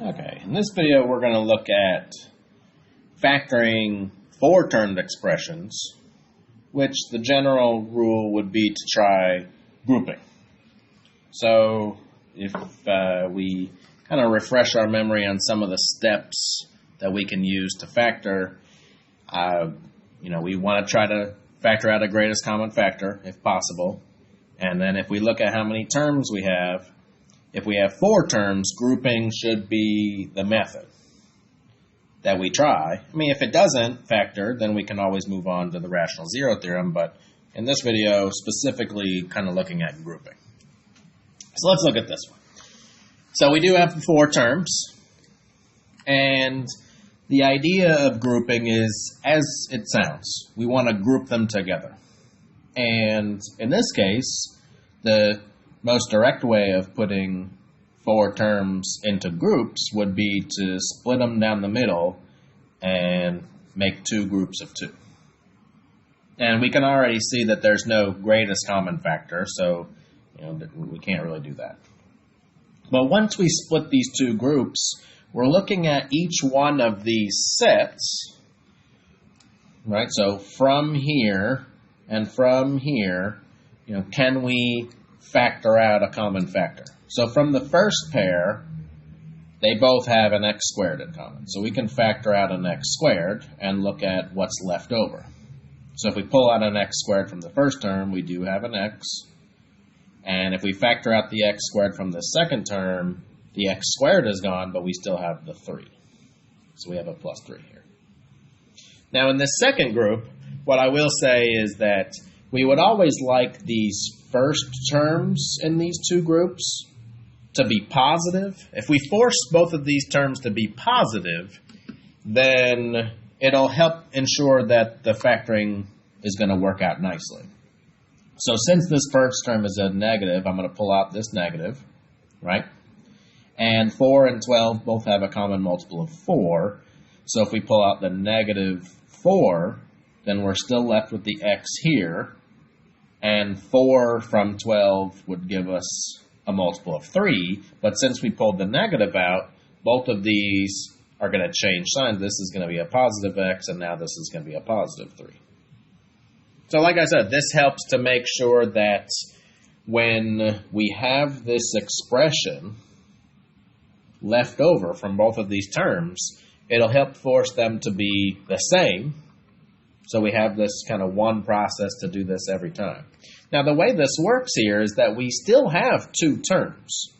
Okay, in this video we're going to look at factoring four-termed expressions, which the general rule would be to try grouping. So if we kind of refresh our memory on some of the steps that we can use to factor, we want to try to factor out a greatest common factor if possible. And then if we look at how many terms we have, if we have four terms, grouping should be the method that we try. I mean, if it doesn't factor, then we can always move on to the rational zero theorem, but in this video, specifically kind of looking at grouping. So let's look at this one. So we do have four terms, and the idea of grouping is, as it sounds, we want to group them together. And in this case, the most direct way of putting four terms into groups would be to split them down the middle and make two groups of two. And we can already see that there's no greatest common factor, so we can't really do that. But once we split these two groups, we're looking at each one of these sets, right? So from here and from here, can we factor out a common factor? So from the first pair, they both have an x squared in common. So we can factor out an x squared and look at what's left over. So if we pull out an x squared from the first term, we do have an x. And if we factor out the x squared from the second term, the x squared is gone, but we still have the 3. So we have a plus 3 here. Now in this second group, what I will say is that we would always like these first terms in these two groups to be positive. If we force both of these terms to be positive, then it'll help ensure that the factoring is going to work out nicely. So since this first term is a negative, I'm going to pull out this negative, right? And 4 and 12 both have a common multiple of 4. So if we pull out the negative 4, then we're still left with the x here. And 4 from 12 would give us a multiple of 3. But since we pulled the negative out, both of these are going to change signs. This is going to be a positive x, and now this is going to be a positive 3. So like I said, this helps to make sure that when we have this expression left over from both of these terms, it'll help force them to be the same. So we have this kind of one process to do this every time. Now the way this works here is that we still have two terms,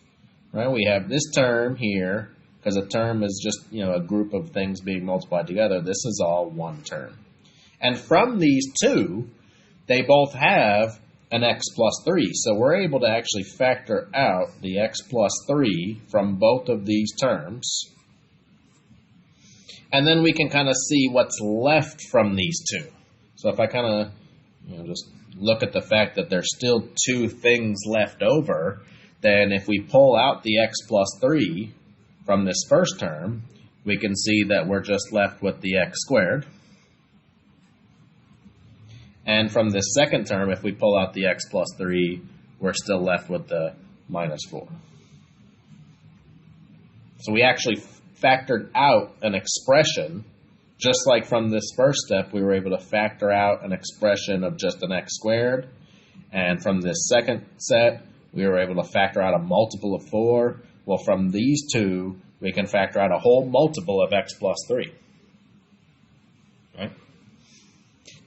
right? We have this term here, because a term is just, a group of things being multiplied together. This is all one term. And from these two, they both have an x plus 3. So we're able to actually factor out the x plus 3 from both of these terms. And then we can kind of see what's left from these two. So if I kind of just look at the fact that there's still two things left over, then if we pull out the x plus 3 from this first term, we can see that we're just left with the x squared. And from this second term, if we pull out the x plus 3, we're still left with the minus 4. So we actually factored out an expression, just like from this first step, we were able to factor out an expression of just an x squared. And from this second set, we were able to factor out a multiple of 4. Well, from these two, we can factor out a whole multiple of x plus 3. Right?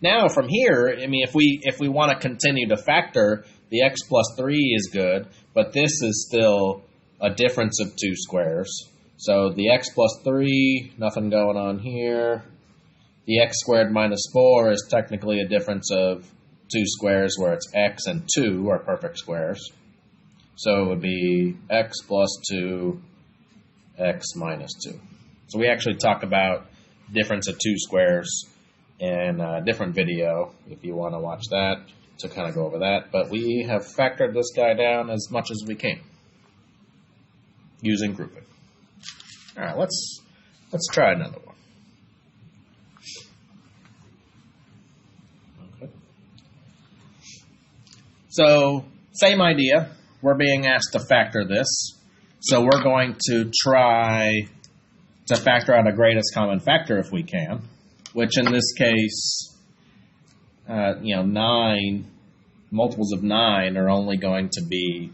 Now from here, if we want to continue to factor, the x plus 3 is good, but this is still a difference of two squares. So the x plus 3, nothing going on here. The x squared minus 4 is technically a difference of two squares where it's x and 2 are perfect squares. So it would be x plus 2, x minus 2. So we actually talk about difference of two squares in a different video if you want to watch that to kind of go over that. But we have factored this guy down as much as we can using grouping. All right, let's try another one. Okay. So, same idea. We're being asked to factor this. So we're going to try to factor out a greatest common factor if we can, which in this case, 9, multiples of 9 are only going to be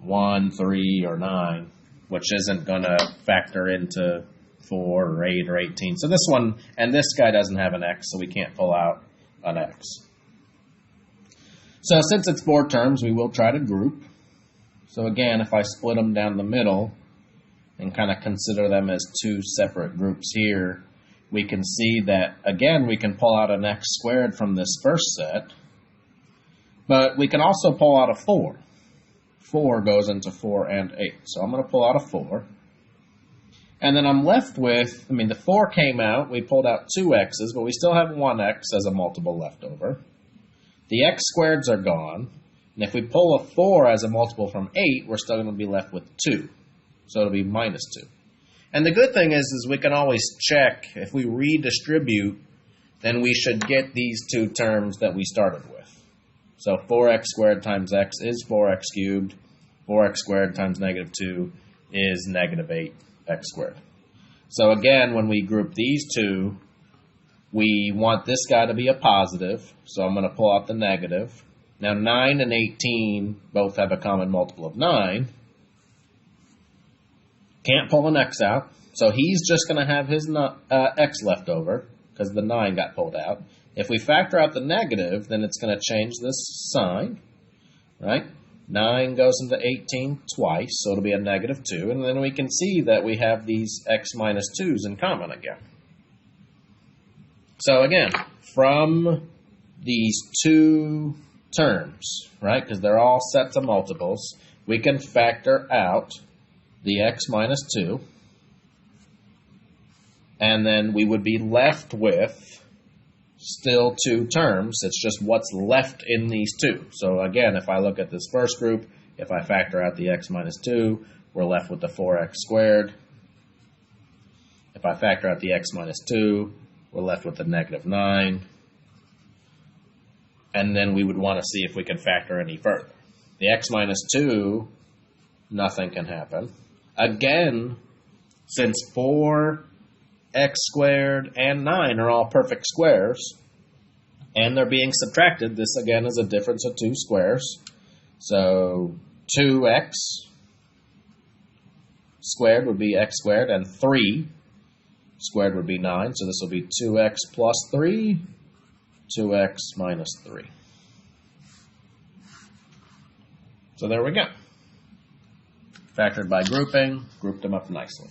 1, 3, or 9, which isn't going to factor into 4 or 8 or 18. So this one, and this guy doesn't have an x, so we can't pull out an x. So since it's 4 terms, we will try to group. So again, if I split them down the middle and kind of consider them as 2 separate groups here, we can see that, again, we can pull out an x squared from this first set, but we can also pull out a 4. 4 goes into 4 and 8. So I'm going to pull out a 4. And then I'm left with, the 4 came out, we pulled out 2 x's, but we still have 1x as a multiple left over. The x squareds are gone, and if we pull a 4 as a multiple from 8, we're still going to be left with 2. So it'll be minus 2. And the good thing is we can always check, if we redistribute, then we should get these 2 terms that we started with. So 4x squared times x is 4x cubed. 4x squared times negative 2 is negative 8x squared. So again, when we group these 2, we want this guy to be a positive. So I'm going to pull out the negative. Now 9 and 18 both have a common multiple of 9. Can't pull an x out. So he's just going to have his x left over because the 9 got pulled out. If we factor out the negative, then it's going to change this sign, right? 9 goes into 18 twice, so it'll be a negative 2. And then we can see that we have these x minus 2's in common again. So again, from these 2 terms, right, because they're all sets of multiples, we can factor out the x minus 2. And then we would be left with still 2 terms. It's just what's left in these 2. So again, if I look at this first group, if I factor out the x minus 2, we're left with the 4x squared. If I factor out the x minus 2, we're left with the negative 9. And then we would want to see if we can factor any further. The x minus 2, nothing can happen. Again, since 4x squared and 9 are all perfect squares, and they're being subtracted, this again is a difference of 2 squares. So 2x squared would be x squared, and 3 squared would be 9. So this will be 2x plus 3, 2x minus 3. So there we go. Factored by grouping, grouped them up nicely.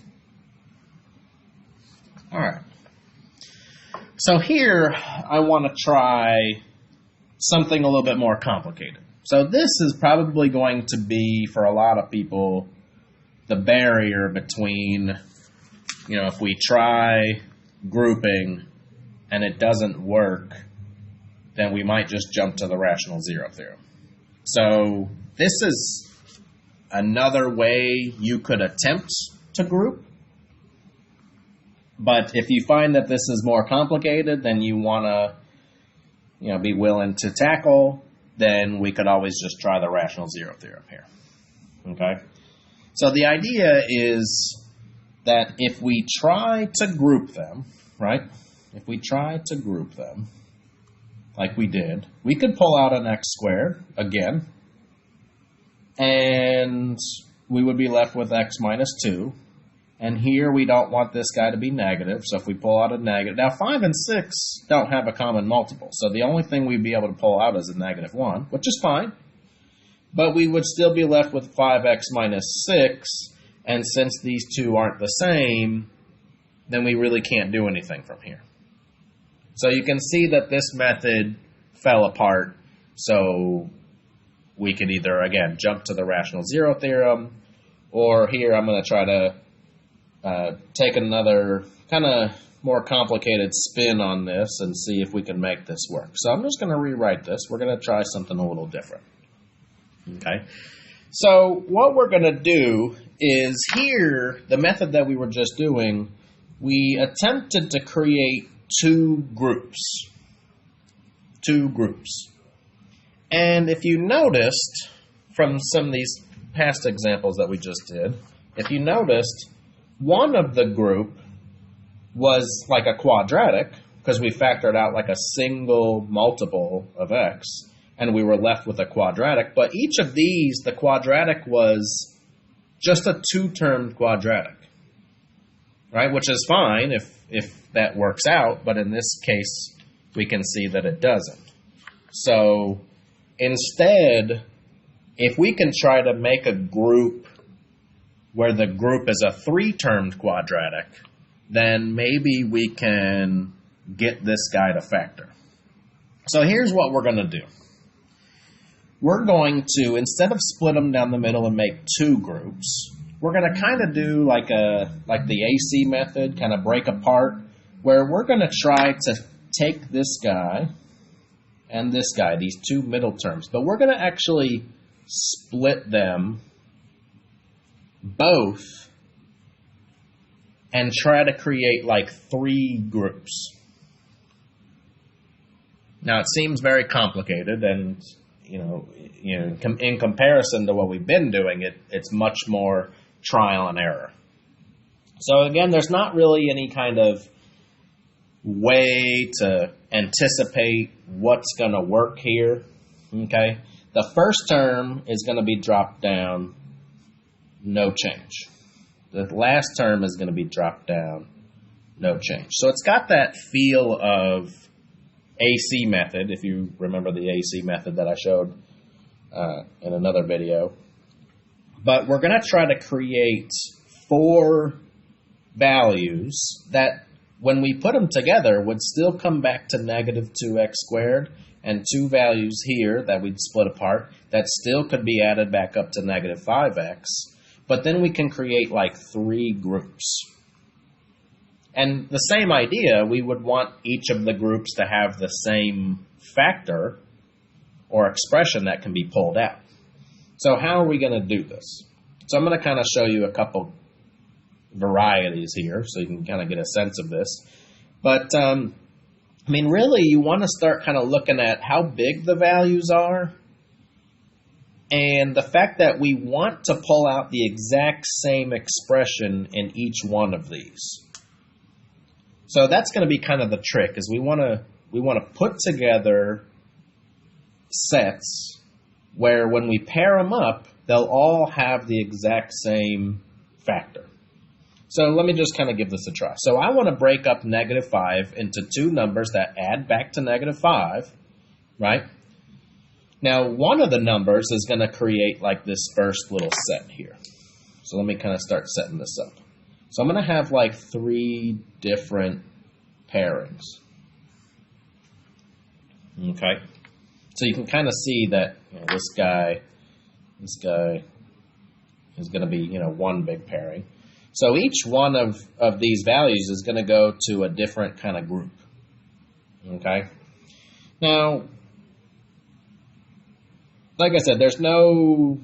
All right. So here I want to try something a little bit more complicated. So this is probably going to be, for a lot of people, the barrier between, if we try grouping and it doesn't work, then we might just jump to the rational zero theorem. So this is another way you could attempt to group. But if you find that this is more complicated than you want to, be willing to tackle, then we could always just try the rational zero theorem here. Okay? So the idea is that if we try to group them, right? If we try to group them, like we did, we could pull out an x squared again, and we would be left with x minus 2. And here we don't want this guy to be negative, so if we pull out a negative... Now 5 and 6 don't have a common multiple, so the only thing we'd be able to pull out is a negative 1, which is fine. But we would still be left with 5x minus 6, and since these two aren't the same, then we really can't do anything from here. So you can see that this method fell apart, so we could either, again, jump to the rational zero theorem, or here I'm going to try to take another kind of more complicated spin on this and see if we can make this work. So I'm just going to rewrite this. We're going to try something a little different. Okay. So what we're going to do is here, the method that we were just doing, we attempted to create 2 groups. 2 groups. And if you noticed from some of these past examples that we just did, if you noticed, one of the group was like a quadratic, because we factored out like a single multiple of x, and we were left with a quadratic. But each of these, the quadratic was just a two-termed quadratic, right? Which is fine if that works out, but in this case, we can see that it doesn't. So instead, if we can try to make a group where the group is a three-termed quadratic, then maybe we can get this guy to factor. So here's what we're going to do. We're going to, instead of split them down the middle and make two groups, we're going to kind of do like the AC method, kind of break apart, where we're going to try to take this guy and this guy, these two middle terms, but we're going to actually split them both and try to create like three groups. Now it seems very complicated, and in comparison to what we've been doing, it's much more trial and error. So again, there's not really any kind of way to anticipate what's going to work here. Okay, the first term is going to be dropped down, no change. The last term is going to be dropped down, no change. So it's got that feel of AC method, if you remember the AC method that I showed in another video. But we're going to try to create four values that, when we put them together, would still come back to negative 2x squared, and two values here that we'd split apart that still could be added back up to negative 5x. But then we can create like three groups. And the same idea, we would want each of the groups to have the same factor or expression that can be pulled out. So how are we going to do this? So I'm going to kind of show you a couple varieties here so you can kind of get a sense of this. But, really, you want to start kind of looking at how big the values are, and the fact that we want to pull out the exact same expression in each one of these. So that's going to be kind of the trick, is we want to put together sets where when we pair them up, they'll all have the exact same factor. So let me just kind of give this a try. So I want to break up negative 5 into two numbers that add back to negative 5, right? Now, one of the numbers is going to create like this first little set here. So let me kind of start setting this up. So I'm going to have like three different pairings. Okay. So you can kind of see that this guy is going to be, one big pairing. So each one of these values is going to go to a different kind of group. Okay. Now, like I said, there's no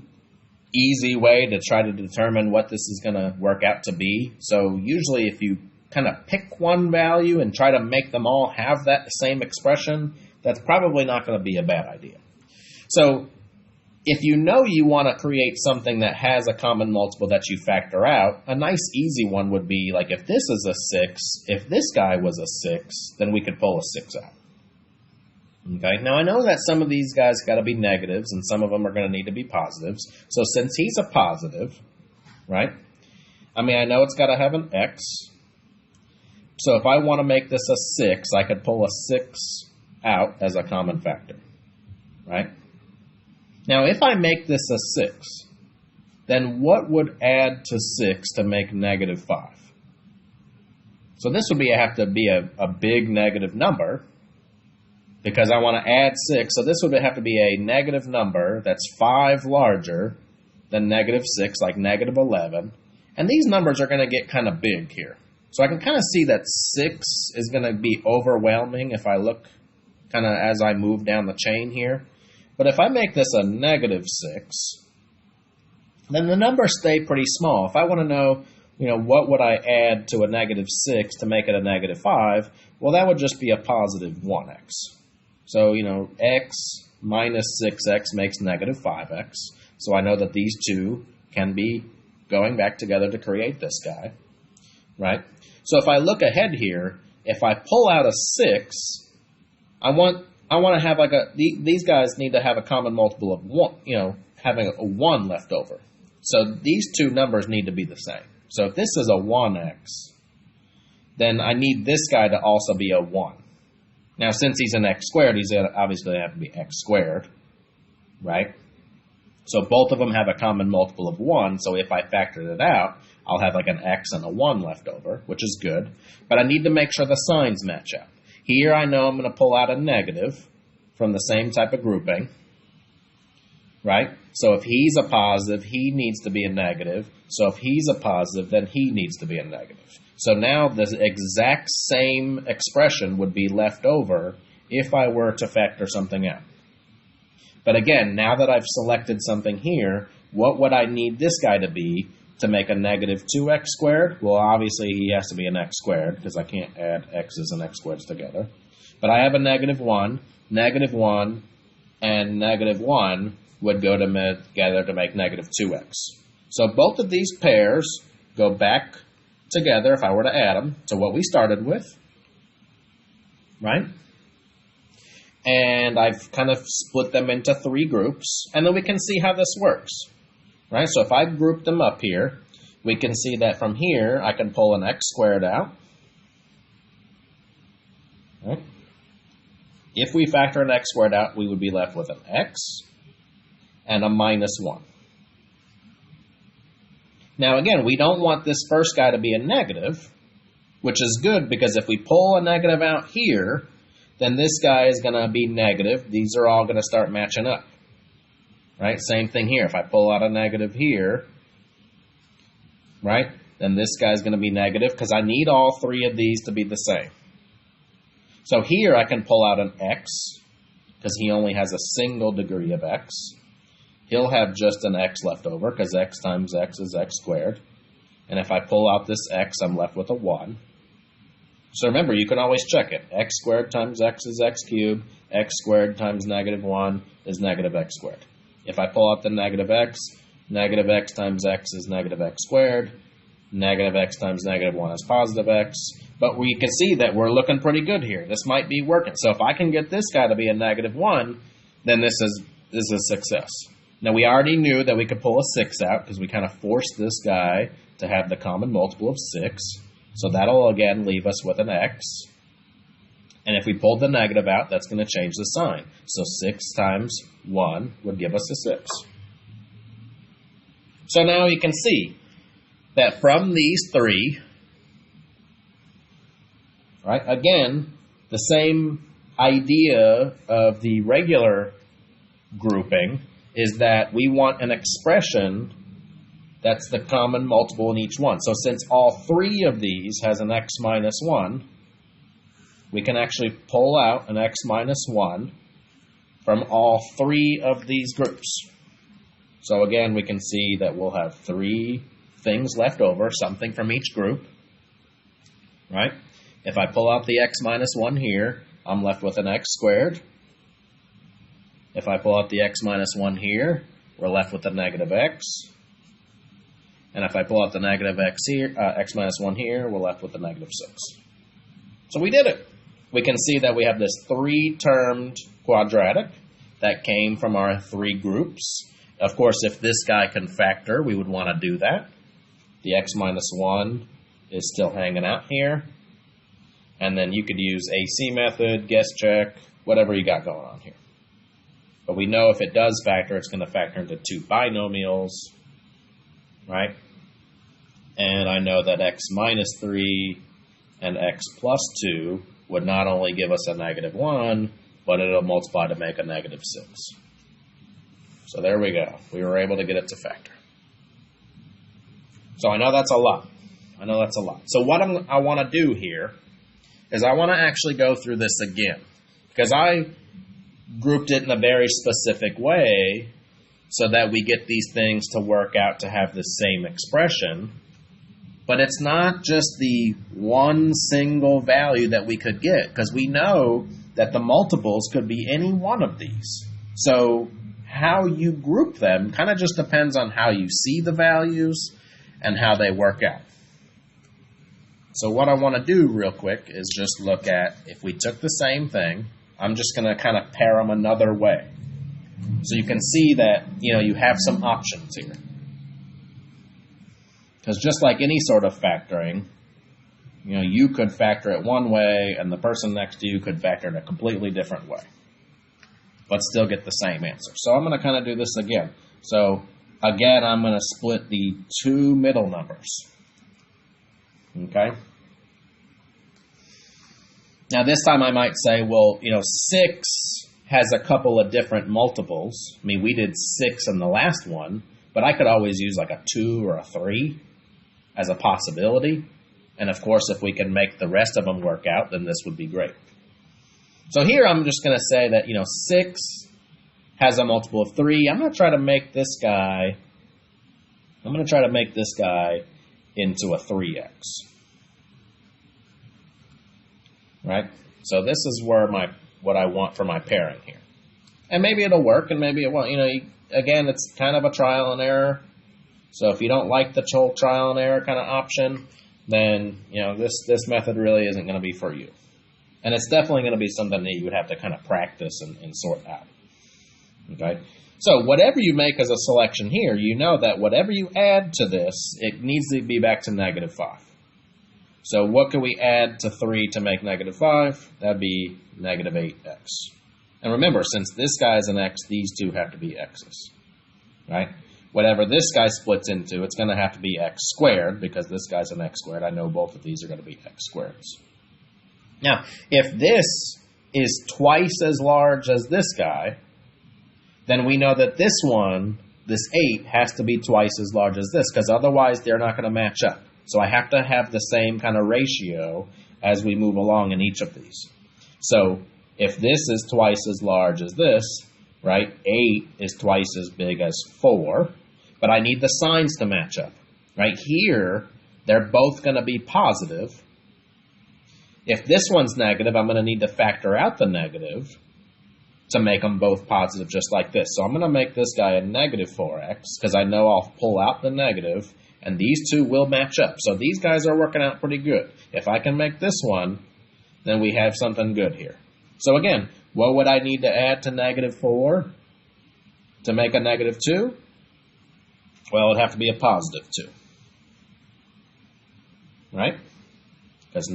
easy way to try to determine what this is going to work out to be. So usually if you kind of pick one value and try to make them all have that same expression, that's probably not going to be a bad idea. So if you know you want to create something that has a common multiple that you factor out, a nice easy one would be like, if this is a 6, if this guy was a 6, then we could pull a 6 out. Okay, now I know that some of these guys got to be negatives and some of them are going to need to be positives. So since he's a positive, right, I know it's got to have an x. So if I want to make this a 6, I could pull a 6 out as a common factor, right? Now if I make this a 6, then what would add to 6 to make negative 5? So this would have to be a big negative number, because I want to add 6. So this would have to be a negative number that's 5 larger than negative 6, like negative 11. And these numbers are going to get kind of big here. So I can kind of see that 6 is going to be overwhelming if I look kind of as I move down the chain here. But if I make this a negative 6, then the numbers stay pretty small. If I want to know, what would I add to a negative 6 to make it a negative 5, well, that would just be a positive 1x. So, x minus 6x makes negative 5x. So I know that these two can be going back together to create this guy, right? So if I look ahead here, if I pull out a 6, I want to have like these guys need to have a common multiple of 1, having a 1 left over. So these two numbers need to be the same. So if this is a 1x, then I need this guy to also be a 1. Now, since he's an x squared, he's obviously going to have to be x squared, right? So both of them have a common multiple of 1, so if I factor it out, I'll have like an x and a 1 left over, which is good. But I need to make sure the signs match up. Here I know I'm going to pull out a negative from the same type of grouping, right? So if he's a positive, he needs to be a negative. So if he's a positive, then he needs to be a negative. So now the exact same expression would be left over if I were to factor something out. But again, now that I've selected something here, what would I need this guy to be to make a negative 2x squared? Well, obviously he has to be an x squared because I can't add x's and x squareds together. But I have a -1, -1, and -1 would go together to make -2x. So both of these pairs go back together if I were to add them to what we started with, right? And I've kind of split them into 3 groups, and then we can see how this works, right? So if I group them up here, we can see that from here I can pull an x squared out, right? If we factor an x squared out, we would be left with an x and a -1. Now again, we don't want this first guy to be a negative, which is good because if we pull a negative out here, then this guy is going to be negative. These are all going to start matching up, right? Same thing here. If I pull out a negative here, right, then this guy's going to be negative because I need all 3 of these to be the same. So here I can pull out an x because he only has a single degree of x. He'll have just an x left over because x times x is x squared. And if I pull out this x, I'm left with a 1. So remember, you can always check it. X squared times x is x cubed. X squared times -1 is -x squared. If I pull out the negative x times x is -x squared. Negative x times -1 is positive x. But we can see that we're looking pretty good here. This might be working. So if I can get this guy to be a -1, then this is a success. Now, we already knew that we could pull a 6 out because we kind of forced this guy to have the common multiple of 6. So that'll, again, leave us with an x. And if we pulled the negative out, that's going to change the sign. So 6 times 1 would give us a 6. So now you can see that from these 3, right, again, the same idea of the regular grouping is that we want an expression that's the common multiple in each one. So since all 3 of these has an x minus 1, we can actually pull out an x minus 1 from all 3 of these groups. So again, we can see that we'll have 3 things left over, something from each group, right? If I pull out the x minus 1 here, I'm left with an x squared. If I pull out the x minus 1 here, we're left with a negative x. And if I pull out the negative x here, x minus 1 here, we're left with a negative 6. So we did it. We can see that we have this 3-termed quadratic that came from our 3 groups. Of course, if this guy can factor, we would want to do that. The x minus 1 is still hanging out here. And then you could use AC method, guess check, whatever you got going on here. But we know if it does factor, it's going to factor into 2 binomials, right? And I know that x minus 3 and x plus 2 would not only give us a negative 1, but it'll multiply to make a negative 6. So there we go. We were able to get it to factor. So I know that's a lot. So what I want to do here is I want to actually go through this again. Because I grouped it in a very specific way so that we get these things to work out to have the same expression. But it's not just the one single value that we could get, because we know that the multiples could be any one of these. So how you group them kind of just depends on how you see the values and how they work out. So what I want to do real quick is just look at, if we took the same thing, I'm just going to kind of pair them another way. So you can see that, you have some options here. Because just like any sort of factoring, you could factor it one way and the person next to you could factor it a completely different way, but still get the same answer. So I'm going to kind of do this again. So again, I'm going to split the two middle numbers. Okay? Now this time I might say, well, 6 has a couple of different multiples. I mean, we did 6 in the last one, but I could always use like a 2 or a 3 as a possibility. And of course, if we can make the rest of them work out, then this would be great. So here I'm just going to say that, 6 has a multiple of 3. I'm going to try to make this guy into a 3x. Right? So this is where what I want for my pairing here. And maybe it'll work and maybe it won't. Again, it's kind of a trial and error. So if you don't like the whole trial and error kind of option, then, this method really isn't going to be for you. And it's definitely going to be something that you would have to kind of practice and sort out. Okay? So whatever you make as a selection here, you know that whatever you add to this, it needs to be back to -5. So what can we add to 3 to make -5? That'd be -8x. And remember, since this guy is an x, these two have to be x's. Right? Whatever this guy splits into, it's going to have to be x squared, because this guy's an x squared. I know both of these are going to be x squareds. Now, if this is twice as large as this guy, then we know that this one, this 8, has to be twice as large as this, because otherwise they're not going to match up. So I have to have the same kind of ratio as we move along in each of these. So if this is twice as large as this, right, 8 is twice as big as 4, but I need the signs to match up. Right here, they're both going to be positive. If this one's negative, I'm going to need to factor out the negative to make them both positive, just like this. So I'm going to make this guy a -4x, because I know I'll pull out the negative, and these two will match up. So these guys are working out pretty good. If I can make this one, then we have something good here. So again, what would I need to add to -4 to make a -2? Well, it'd have to be a +2. Right? Because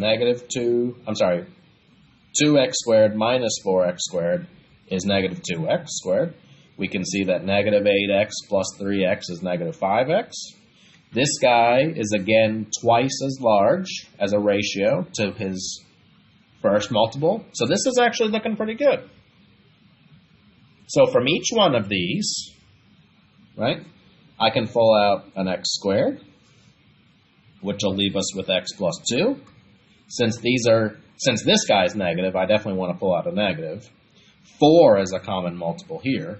2x squared minus 4x squared is -2x squared. We can see that -8x plus 3x is -5x. This guy is again twice as large as a ratio to his first multiple. So this is actually looking pretty good. So from each one of these, right, I can pull out an x squared, which will leave us with x plus 2. Since this guy's negative, I definitely want to pull out a negative. 4 is a common multiple here,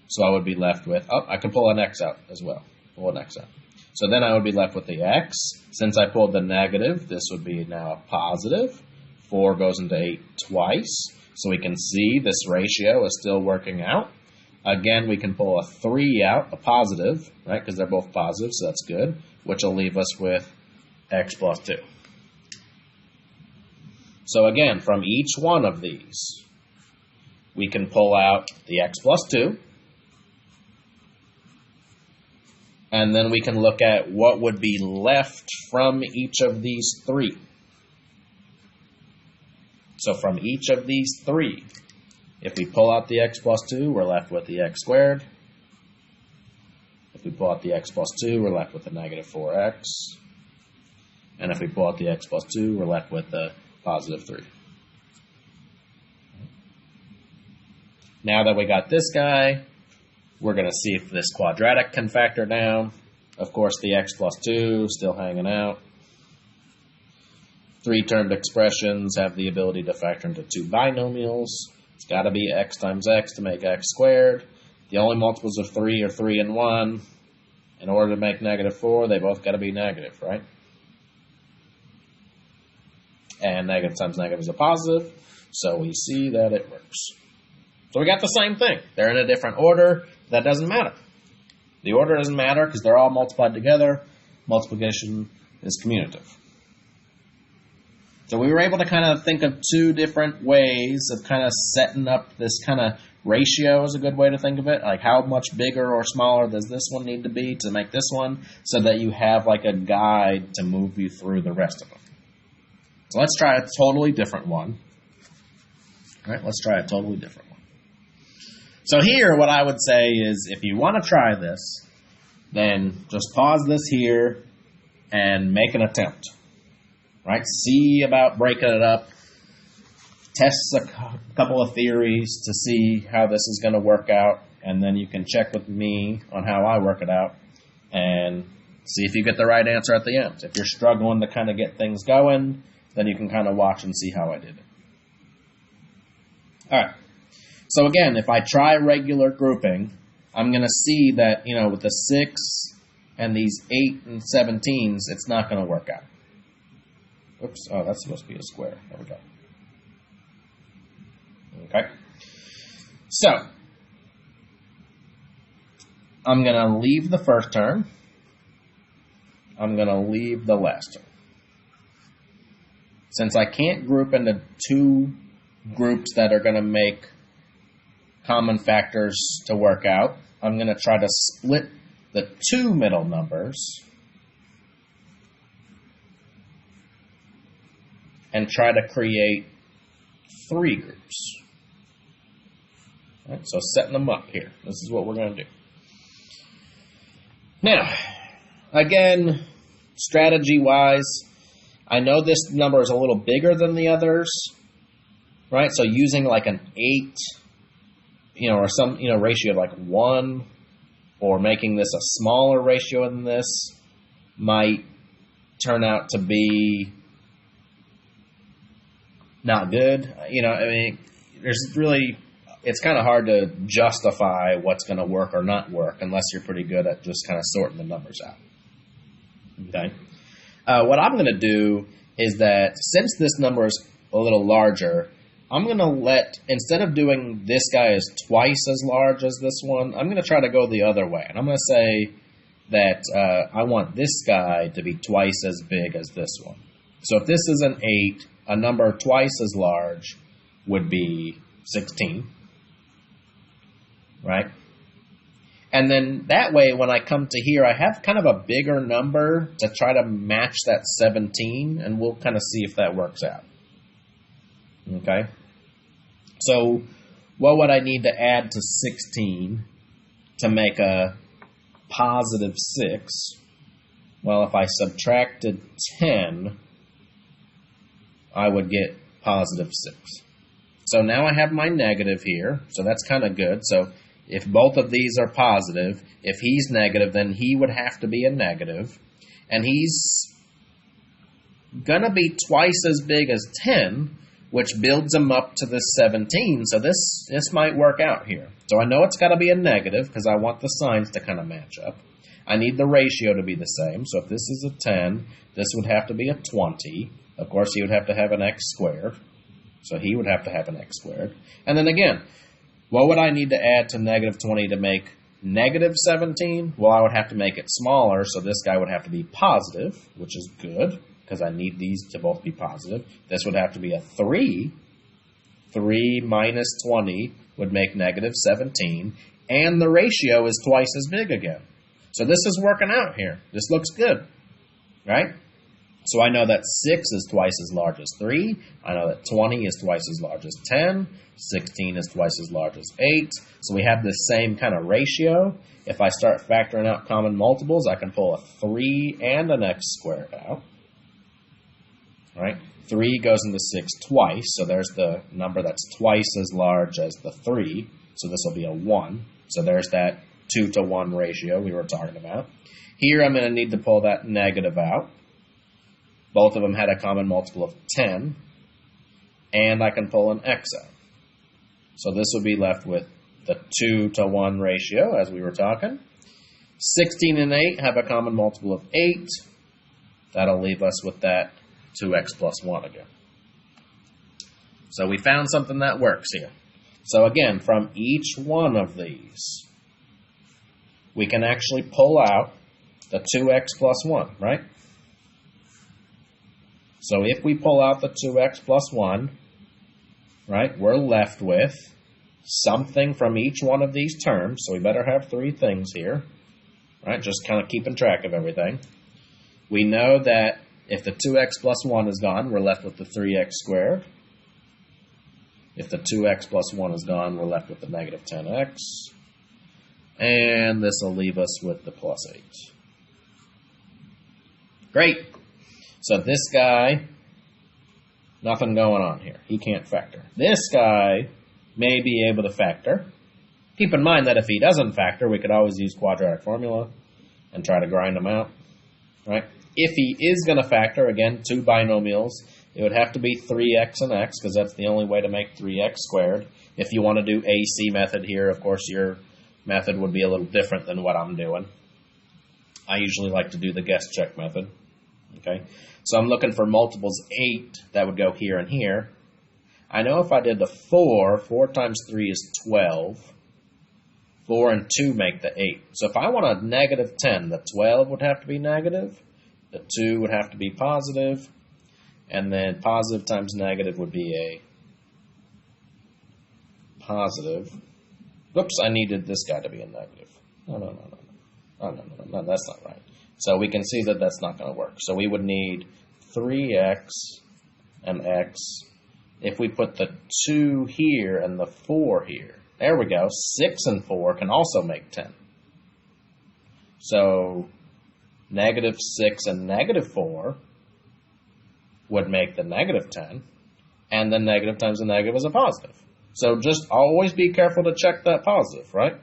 so I would be left with, I can pull an x out as well. Pull an x out. So then I would be left with the x. Since I pulled the negative, this would be now a positive. 4 goes into 8 twice, so we can see this ratio is still working out. Again, we can pull a 3 out, a positive, right, because they're both positive, so that's good, which will leave us with x plus 2. So again, from each one of these, we can pull out the x plus 2, and then we can look at what would be left from each of these 3. So from each of these 3, if we pull out the x plus 2, we're left with the x squared. If we pull out the x plus 2, we're left with the -4x. And if we pull out the x plus 2, we're left with the positive 3. Now that we got this guy, we're going to see if this quadratic can factor down. Of course, the x plus 2 still hanging out. 3-termed expressions have the ability to factor into 2 binomials. It's got to be x times x to make x squared. The only multiples of 3 are 3 and 1. In order to make -4, they both got to be negative, right? And negative times negative is a positive, so we see that it works. So we got the same thing. They're in a different order. That doesn't matter. The order doesn't matter because they're all multiplied together. Multiplication is commutative. So we were able to kind of think of two different ways of kind of setting up this kind of ratio is a good way to think of it. Like how much bigger or smaller does this one need to be to make this one so that you have like a guide to move you through the rest of them. So let's try a totally different one. All right, let's try a totally different one. So here what I would say is if you want to try this, then just pause this here and make an attempt. Right? See about breaking it up. Test a couple of theories to see how this is going to work out. And then you can check with me on how I work it out. And see if you get the right answer at the end. If you're struggling to kind of get things going, then you can kind of watch and see how I did it. Alright. So again, if I try regular grouping, I'm going to see that, with the 6 and these 8 and 17s, it's not going to work out. Oops, oh, that's supposed to be a square. There we go. Okay. So, I'm going to leave the first term. I'm going to leave the last term. Since I can't group into two groups that are going to make common factors to work out, I'm going to try to split the two middle numbers and try to create three groups. Right, so setting them up here. This is what we're going to do. Now, again, strategy-wise, I know this number is a little bigger than the others, right? So using like an 8, or some, ratio of like 1, or making this a smaller ratio than this might turn out to be not good. There's really, it's kind of hard to justify what's going to work or not work unless you're pretty good at just kind of sorting the numbers out. Okay. What I'm going to do is that since this number is a little larger, I'm going to instead of doing this guy as twice as large as this one, I'm going to try to go the other way. And I'm going to say that I want this guy to be twice as big as this one. So if this is an 8, a number twice as large would be 16, right? And then that way, when I come to here, I have kind of a bigger number to try to match that 17, and we'll kind of see if that works out. Okay? So what would I need to add to 16 to make a positive 6? Well, if I subtracted 10, I would get positive 6. So now I have my negative here, so that's kind of good. So if both of these are positive, if he's negative, then he would have to be a negative. And he's going to be twice as big as 10, which builds him up to this 17. So this might work out here. So I know it's got to be a negative because I want the signs to kind of match up. I need the ratio to be the same. So if this is a 10, this would have to be a 20. Of course, he would have to have an x squared. So he would have to have an x squared. And then again, what would I need to add to negative 20 to make negative 17? Well, I would have to make it smaller, so this guy would have to be positive, which is good, because I need these to both be positive. This would have to be a 3. 3 minus 20 would make negative 17, and the ratio is twice as big again. So this is working out here. This looks good, right? So I know that 6 is twice as large as 3. I know that 20 is twice as large as 10. 16 is twice as large as 8. So we have this same kind of ratio. If I start factoring out common multiples, I can pull a 3 and an x squared out. All right? 3 goes into 6 twice, so there's the number that's twice as large as the 3. So this will be a 1. So there's that 2 to 1 ratio we were talking about. Here I'm going to need to pull that negative out. Both of them had a common multiple of 10. And I can pull an x out. So this will be left with the 2 to 1 ratio, as we were talking. 16 and 8 have a common multiple of 8. That'll leave us with that 2x plus 1 again. So we found something that works here. So again, from each one of these, we can actually pull out the 2x plus 1, right? So if we pull out the 2x plus 1, right, we're left with something from each one of these terms. So we better have 3 things here, right? Just kind of keeping track of everything. We know that if the 2x plus 1 is gone, we're left with the 3x squared. If the 2x plus 1 is gone, we're left with the negative 10x. And this will leave us with the plus 8. Great. So this guy, nothing going on here. He can't factor. This guy may be able to factor. Keep in mind that if he doesn't factor, we could always use quadratic formula and try to grind them out, right? If he is going to factor, again, 2 binomials, it would have to be 3x and x, because that's the only way to make 3x squared. If you want to do AC method here, of course, your method would be a little different than what I'm doing. I usually like to do the guess check method. Okay, so I'm looking for multiples 8 that would go here and here. I know if I did the 4 times 3 is 12. 4 and 2 make the 8. So if I want a negative 10, the 12 would have to be negative, the 2 would have to be positive, and then positive times negative would be a positive. Whoops, I needed this guy to be a negative. No, that's not right. So we can see that that's not going to work. So we would need 3x and x. If we put the 2 here and the 4 here, there we go. 6 and 4 can also make 10. So negative 6 and negative 4 would make the negative 10. And then negative times a negative is a positive. So just always be careful to check that positive, right?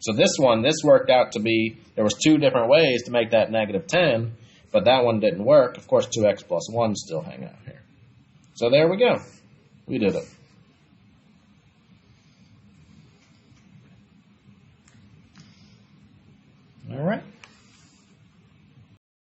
So this worked out to be, there was 2 different ways to make that negative 10, but that one didn't work. Of course, 2x plus 1 still hang out here. So there we go. We did it. All right.